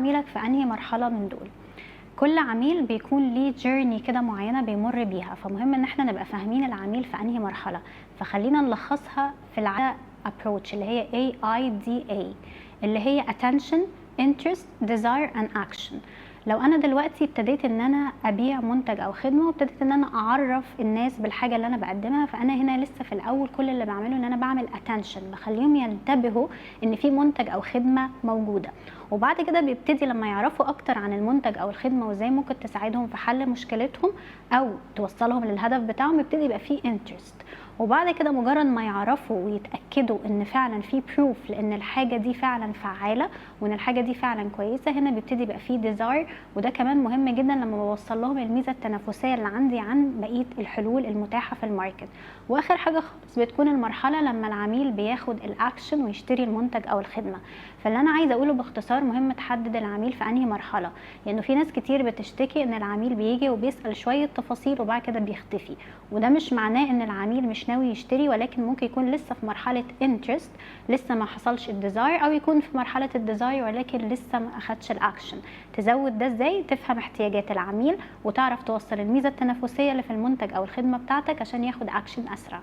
عميلك في انهي مرحله من دول. كل عميل بيكون ليه جيرني كده معينه بيمر بيها، فمهم ان احنا نبقى فاهمين العميل في انهي مرحله. فخلينا نلخصها في العاده ابروتش اللي هي AIDA، اللي هي attention interest desire and action. لو انا دلوقتي ابتديت ان انا ابيع منتج او خدمه وابتديت ان انا اعرف الناس بالحاجه اللي انا بقدمها، فانا هنا لسه في الاول كل اللي بعمله ان انا بعمل اتنشن، بخليهم ينتبهوا ان في منتج او خدمه موجوده. وبعد كده بيبتدي لما يعرفوا اكتر عن المنتج او الخدمه وازاي ممكن تساعدهم في حل مشكلتهم او توصلهم للهدف بتاعهم، يبتدي يبقى فيه انترست. وبعد كده مجرد ما يعرفوا ويتاكدوا ان فعلا في بروف لان الحاجه دي فعلا فعاله وان الحاجه دي فعلا كويسه، هنا بيبتدي يبقى فيه ديزاير. وده كمان مهم جدا لما بوصل لهم الميزه التنافسيه اللي عندي عن بقيه الحلول المتاحه في الماركت. واخر حاجه خالص بتكون المرحله لما العميل بياخد الاكشن ويشتري المنتج او الخدمه. فاللي انا عايزه اقوله باختصار، مهم تحدد العميل في انهي مرحله، لانه في ناس كتير بتشتكي ان العميل بيجي وبيسال شويه تفاصيل وبعد كده بيختفي. وده مش معناه ان العميل مش ناوي يشتري، ولكن ممكن يكون لسه في مرحله انترست، لسه ما حصلش الديزاير، او يكون في مرحله الديزاير ولكن لسه ما اخدش الاكشن. تزود ده ازاي؟ تفهم احتياجات العميل وتعرف توصل الميزه التنافسيه اللي في المنتج او الخدمه بتاعتك عشان ياخد اكشن اسرع.